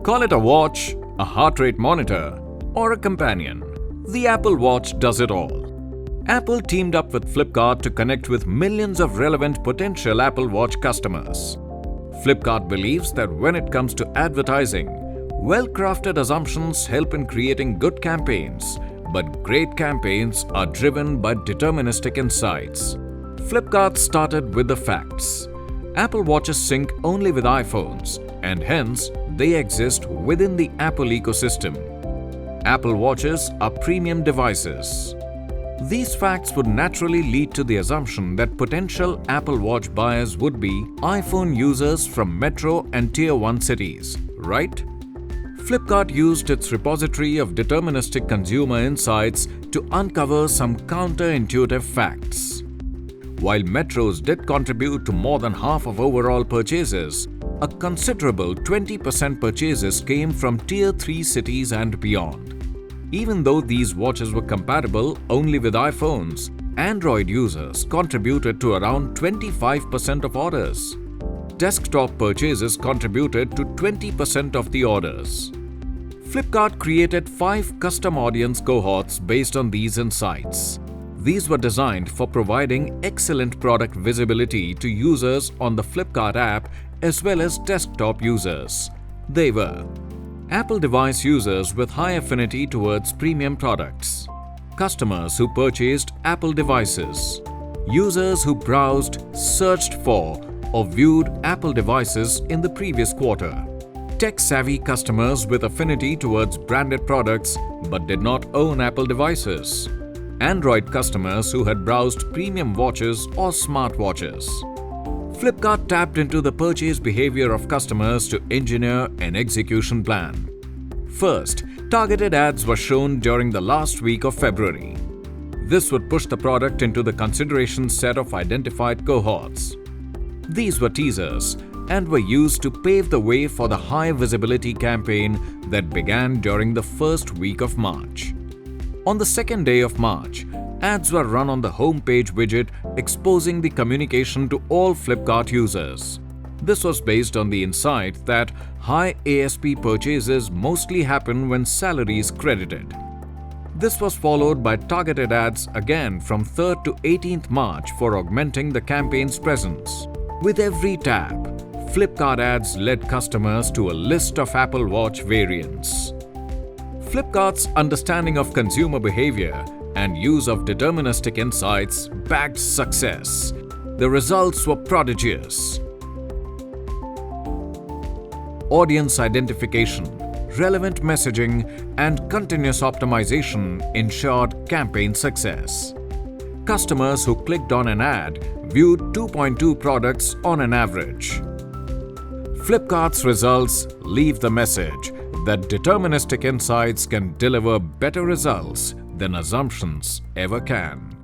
Call it a watch, a heart rate monitor, or a companion. The Apple Watch does it all. Apple teamed up with Flipkart to connect with millions of relevant potential Apple Watch customers. Flipkart believes that when it comes to advertising, well-crafted assumptions help in creating good campaigns, but great campaigns are driven by deterministic insights. Flipkart started with the facts. Apple Watches sync only with iPhones, and hence they exist within the Apple ecosystem. Apple Watches are premium devices. These facts would naturally lead to the assumption that potential Apple Watch buyers would be iPhone users from metro and Tier 1 cities, right? Flipkart used its repository of deterministic consumer insights to uncover some counterintuitive facts. While metros did contribute to more than half of overall purchases, a considerable 20% purchases came from Tier 3 cities and beyond. Even though these watches were compatible only with iPhones, Android users contributed to around 25% of orders. Desktop purchases contributed to 20% of the orders. Flipkart created 5 custom audience cohorts based on these insights. These were designed for providing excellent product visibility to users on the Flipkart app as well as desktop users. They were Apple device users with high affinity towards premium products, customers who purchased Apple devices, users who browsed, searched for, or viewed Apple devices in the previous quarter, tech-savvy customers with affinity towards branded products but did not own Apple devices, Android customers who had browsed premium watches or smartwatches. Flipkart tapped into the purchase behavior of customers to engineer an execution plan. First, targeted ads were shown during the last week of February. This would push the product into the consideration set of identified cohorts. These were teasers and were used to pave the way for the high visibility campaign that began during the first week of March. On the second day of March, ads were run on the homepage widget exposing the communication to all Flipkart users. This was based on the insight that high ASP purchases mostly happen when salary is credited. This was followed by targeted ads again from 3rd to 18th March for augmenting the campaign's presence. With every tap, Flipkart ads led customers to a list of Apple Watch variants. Flipkart's understanding of consumer behavior and use of deterministic insights backed success. The results were prodigious. Audience identification, relevant messaging, and continuous optimization ensured campaign success. Customers who clicked on an ad viewed 2.2 products on an average. Flipkart's results leave the message that deterministic insights can deliver better results than assumptions ever can.